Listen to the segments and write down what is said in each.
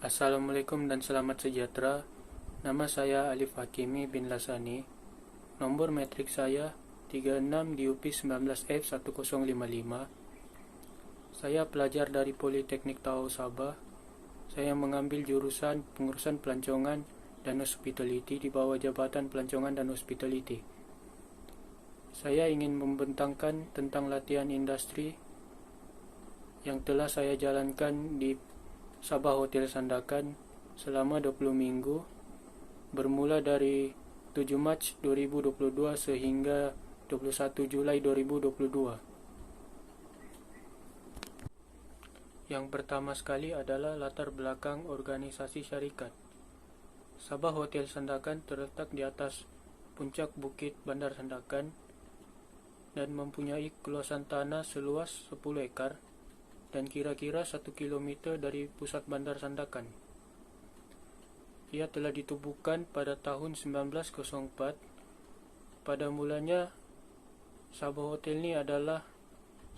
Assalamualaikum dan selamat sejahtera. Nama saya Alif Hakimi bin Lasani. Nomor metrik saya 36 DUP 19F1055. Saya pelajar dari Politeknik Tau Sabah. Saya mengambil jurusan pengurusan pelancongan dan hospitality di bawah Jabatan Pelancongan dan Hospitality. Saya ingin membentangkan tentang latihan industri yang telah saya jalankan di Sabah Hotel Sandakan selama 20 minggu bermula dari 7 Mac 2022 sehingga 21 Julai 2022. Yang pertama sekali adalah latar belakang organisasi syarikat. Sabah Hotel Sandakan terletak di atas puncak bukit Bandar Sandakan dan mempunyai luasan tanah seluas 10 ekar dan kira-kira 1 km dari pusat Bandar Sandakan. Ia telah ditubuhkan pada tahun 1904. Pada mulanya, Sabah Hotel ini adalah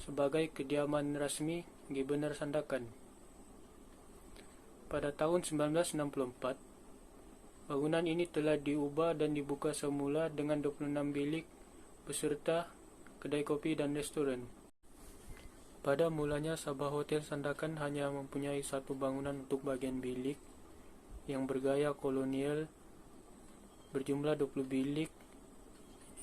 sebagai kediaman rasmi Gubernur Sandakan. Pada tahun 1964, bangunan ini telah diubah dan dibuka semula dengan 26 bilik beserta kedai kopi dan restoran. Pada mulanya Sabah Hotel Sandakan hanya mempunyai satu bangunan untuk bagian bilik yang bergaya kolonial berjumlah 20 bilik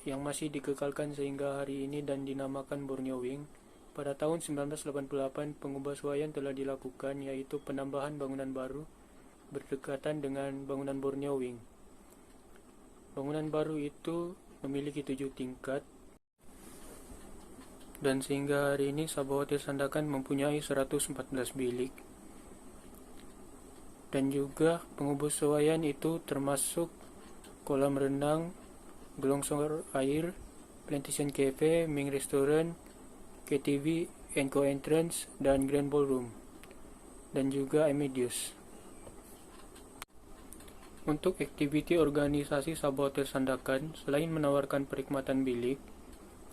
yang masih dikekalkan sehingga hari ini dan dinamakan Borneo Wing. Pada tahun 1988 pengubahsuaian telah dilakukan, yaitu penambahan bangunan baru berdekatan dengan bangunan Borneo Wing. Bangunan baru itu memiliki 7 tingkat dan sehingga hari ini Sabah Hotel Sandakan mempunyai 114 bilik. Dan juga pengubahsuaian itu termasuk kolam renang, gelongsor air, plantation cafe, Ming Restaurant, KTV, Enco Entrance, dan Grand Ballroom, dan juga Amedius. Untuk aktiviti organisasi Sabah Hotel Sandakan, selain menawarkan perkhidmatan bilik,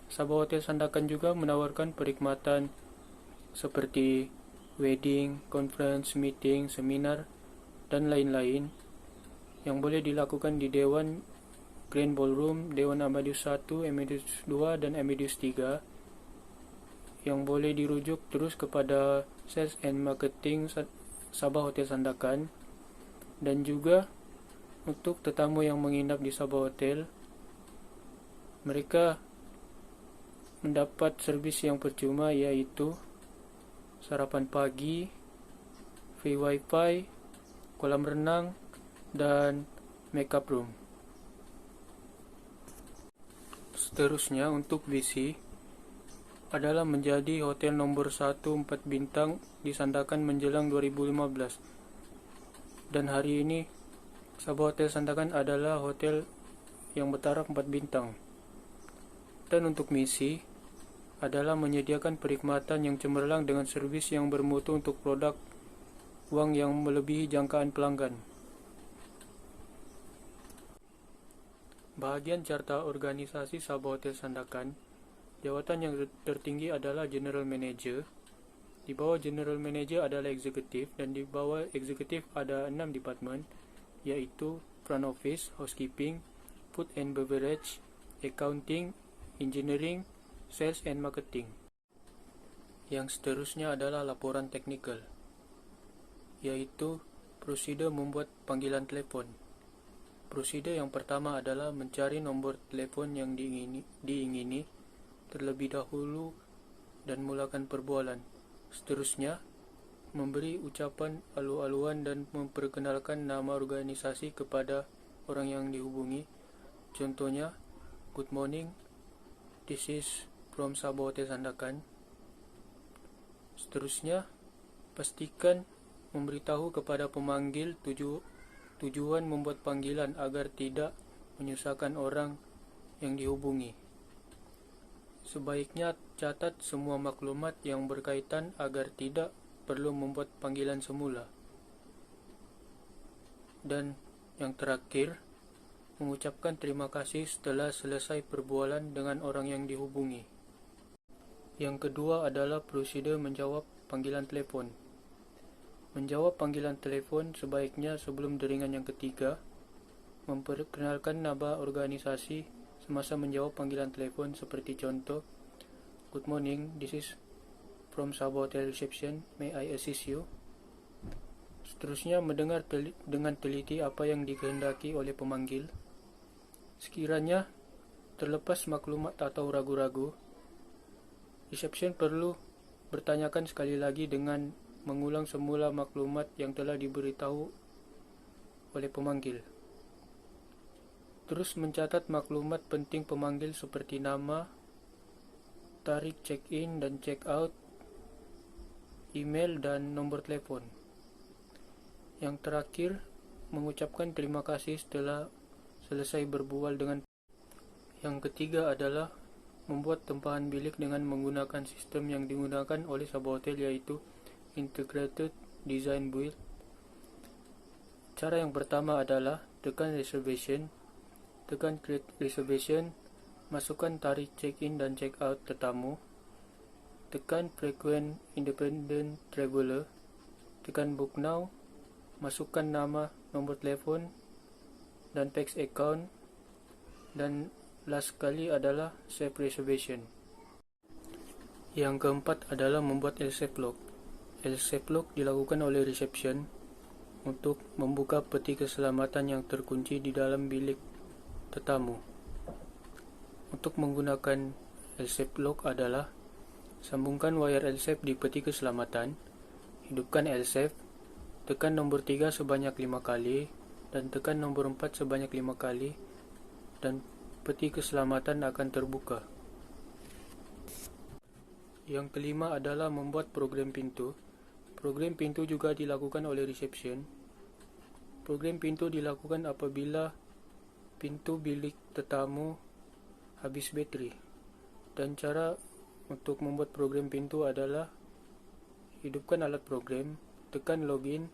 Sabah Hotel Sandakan juga menawarkan perkhidmatan seperti wedding, conference, meeting, seminar, dan lain-lain yang boleh dilakukan di Dewan Grand Ballroom, Dewan Amedius 1, Amedius 2, dan Amedius 3 yang boleh dirujuk terus kepada Sales and Marketing Sabah Hotel Sandakan. Dan juga untuk tetamu yang menginap di Sabah Hotel, mereka mendapat servis yang percuma, yaitu sarapan pagi, free wifi, kolam renang, dan makeup room. Seterusnya untuk visi adalah menjadi hotel nomor 1 4 bintang di Sandakan menjelang 2015. Dan hari ini Sabah Hotel Sandakan adalah hotel yang bertaraf 4 bintang. Dan untuk misi adalah menyediakan perkhidmatan yang cemerlang dengan servis yang bermutu untuk produk uang yang melebihi jangkaan pelanggan. Bahagian carta organisasi Sabah Hotel Sandakan, jawatan yang tertinggi adalah General Manager. Di bawah General Manager adalah Eksekutif, dan di bawah Eksekutif ada 6 departemen, yaitu Front Office, Housekeeping, Food and Beverage, Accounting, Engineering, Sales and Marketing. Yang seterusnya adalah laporan teknikal, yaitu prosedur membuat panggilan telepon. Prosedur yang pertama adalah mencari nomor telepon yang diingini terlebih dahulu dan mulakan perbualan. Seterusnya, memberi ucapan alu-aluan dan memperkenalkan nama organisasi kepada orang yang dihubungi. Contohnya, good morning, this is from Sabah Hotel Sandakan. Seterusnya, pastikan memberitahu kepada pemanggil tujuan membuat panggilan agar tidak menyusahkan orang yang dihubungi. Sebaiknya catat semua maklumat yang berkaitan agar tidak perlu membuat panggilan semula. Dan yang terakhir, mengucapkan terima kasih setelah selesai perbualan dengan orang yang dihubungi. Yang kedua adalah prosedur menjawab panggilan telepon. Menjawab panggilan telefon sebaiknya sebelum deringan yang ketiga. Memperkenalkan nama organisasi semasa menjawab panggilan telefon seperti contoh, "Good morning, this is from Sabah Hotel Reception, may I assist you?" Seterusnya, mendengar dengan teliti apa yang dikehendaki oleh pemanggil. Sekiranya terlepas maklumat atau ragu-ragu, resepsi perlu bertanyakan sekali lagi dengan mengulang semula maklumat yang telah diberitahu oleh pemanggil. Terus mencatat maklumat penting pemanggil seperti nama, tarikh check-in dan check-out, email, dan nomor telepon. Yang terakhir, mengucapkan terima kasih setelah selesai berbual dengan. Yang ketiga adalah membuat tempahan bilik dengan menggunakan sistem yang digunakan oleh Sabah Hotel, yaitu Integrated Design Build. Cara yang pertama adalah tekan reservation, tekan create reservation, masukkan tarikh check-in dan check-out tetamu, tekan frequent independent traveler, tekan book now, masukkan nama, nomor telefon, dan fax account, dan last kali adalah save reservation. Yang keempat adalah membuat LSAP lock. LSAP lock dilakukan oleh reception untuk membuka peti keselamatan yang terkunci di dalam bilik tetamu. Untuk menggunakan LSAP lock adalah sambungkan wire LSAP di peti keselamatan, hidupkan LSAP, tekan nomor 3 sebanyak 5 kali, dan tekan nomor 4 sebanyak 5 kali, dan peti keselamatan akan terbuka. Yang kelima adalah membuat program pintu. Program pintu juga dilakukan oleh reception. Program pintu dilakukan apabila pintu bilik tetamu habis bateri. Dan cara untuk membuat program pintu adalah hidupkan alat program, tekan login,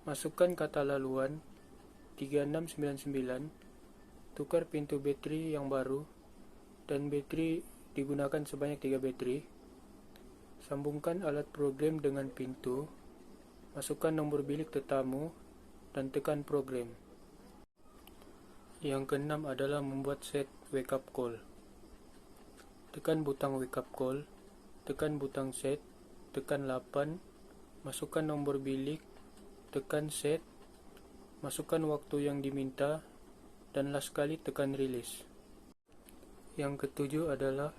masukkan kata laluan 3699, tukar pintu bateri yang baru, dan bateri digunakan sebanyak 3 bateri. Sambungkan alat program dengan pintu, masukkan nomor bilik tetamu, dan tekan program. Yang keenam adalah membuat set wake up call. Tekan butang wake up call, tekan butang set, tekan 8, masukkan nomor bilik, tekan set, masukkan waktu yang diminta, dan last kali tekan release. Yang ketujuh adalah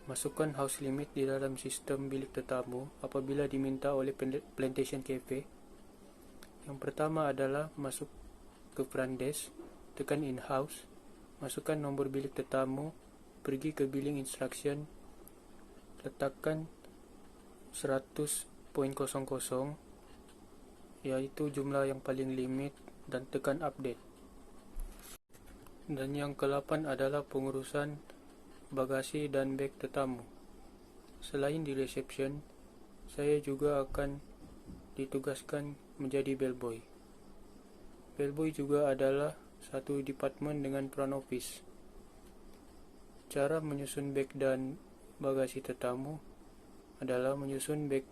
masukkan house limit di dalam sistem bilik tetamu apabila diminta oleh Plantation Cafe. Yang pertama adalah masuk ke front desk, tekan in-house, masukkan nomor bilik tetamu, pergi ke billing instruction, letakkan 100.00, yaitu jumlah yang paling limit, dan tekan update. Dan yang ke-8 adalah pengurusan bagasi dan beg tetamu. Selain di reception, saya juga akan ditugaskan menjadi bellboy. Bellboy juga adalah satu departemen dengan front office. Cara menyusun beg dan bagasi tetamu adalah menyusun beg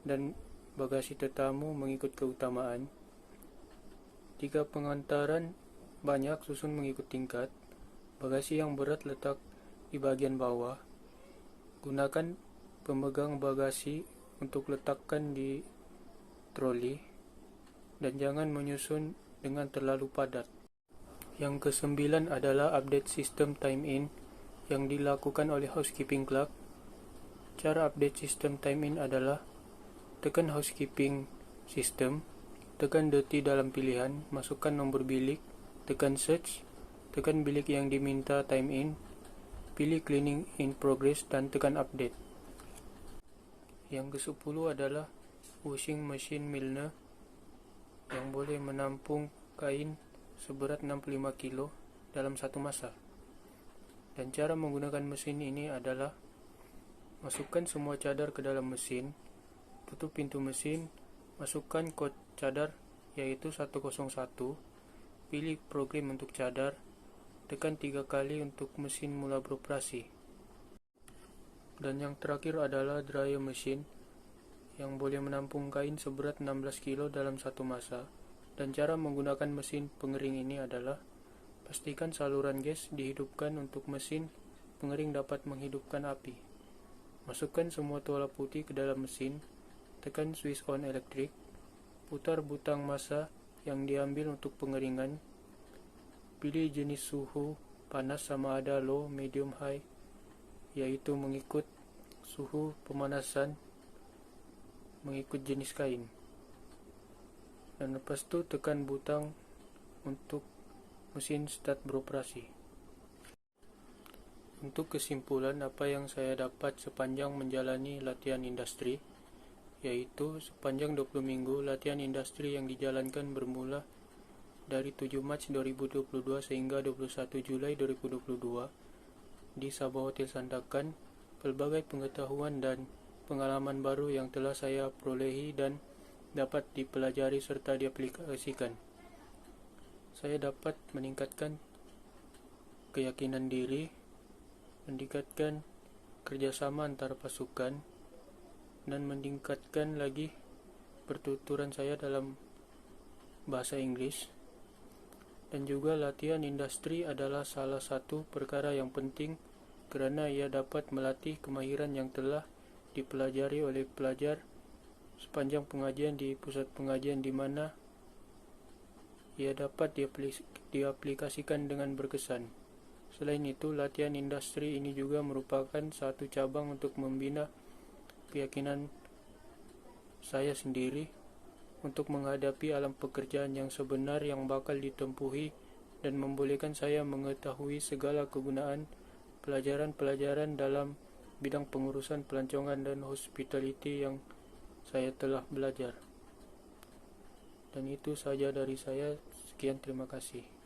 dan bagasi tetamu mengikut keutamaan. Jika pengantaran banyak, susun mengikut tingkat. Bagasi yang berat letak di bagian bawah. Gunakan pemegang bagasi untuk letakkan di troli, dan jangan menyusun dengan terlalu padat. Yang ke-9 adalah update sistem time-in yang dilakukan oleh housekeeping clerk. Cara update sistem time-in adalah tekan housekeeping system, tekan dirty dalam pilihan, masukkan nomor bilik, tekan search, tekan bilik yang diminta time-in, pilih cleaning in progress, dan tekan update. Yang ke-10 adalah washing machine Milner yang boleh menampung kain seberat 65 kilo dalam satu masa. Dan cara menggunakan mesin ini adalah masukkan semua cadar ke dalam mesin, tutup pintu mesin, masukkan kod cadar yaitu 101, pilih program untuk cadar, tekan 3 kali untuk mesin mula beroperasi. Dan yang terakhir adalah dryer machine yang boleh menampung kain seberat 16 kilo dalam satu masa. Dan cara menggunakan mesin pengering ini adalah pastikan saluran gas dihidupkan untuk mesin pengering dapat menghidupkan api. Masukkan semua tuala putih ke dalam mesin, tekan switch on elektrik, putar butang massa yang diambil untuk pengeringan, pilih jenis suhu panas sama ada low, medium, high, yaitu mengikut suhu pemanasan mengikut jenis kain. Dan lepas itu tekan butang untuk mesin start beroperasi. Untuk kesimpulan apa yang saya dapat sepanjang menjalani latihan industri, yaitu sepanjang 20 minggu latihan industri yang dijalankan bermula dari 7 Mac 2022 sehingga 21 Julai 2022 di Sabah Hotel Sandakan. Pelbagai pengetahuan dan pengalaman baru yang telah saya perolehi dan dapat dipelajari serta diaplikasikan. Saya dapat meningkatkan keyakinan diri, meningkatkan kerjasama antar pasukan, dan meningkatkan lagi pertuturan saya dalam bahasa Inggris. Dan juga latihan industri adalah salah satu perkara yang penting kerana ia dapat melatih kemahiran yang telah dipelajari oleh pelajar sepanjang pengajian di pusat pengajian di mana ia dapat diaplikasikan dengan berkesan. Selain itu, latihan industri ini juga merupakan satu cabang untuk membina keyakinan saya sendiri untuk menghadapi alam pekerjaan yang sebenar yang bakal ditempuhi dan membolehkan saya mengetahui segala kegunaan pelajaran-pelajaran dalam bidang pengurusan pelancongan dan hospitality yang saya telah belajar. Dan itu saja dari saya. Sekian, terima kasih.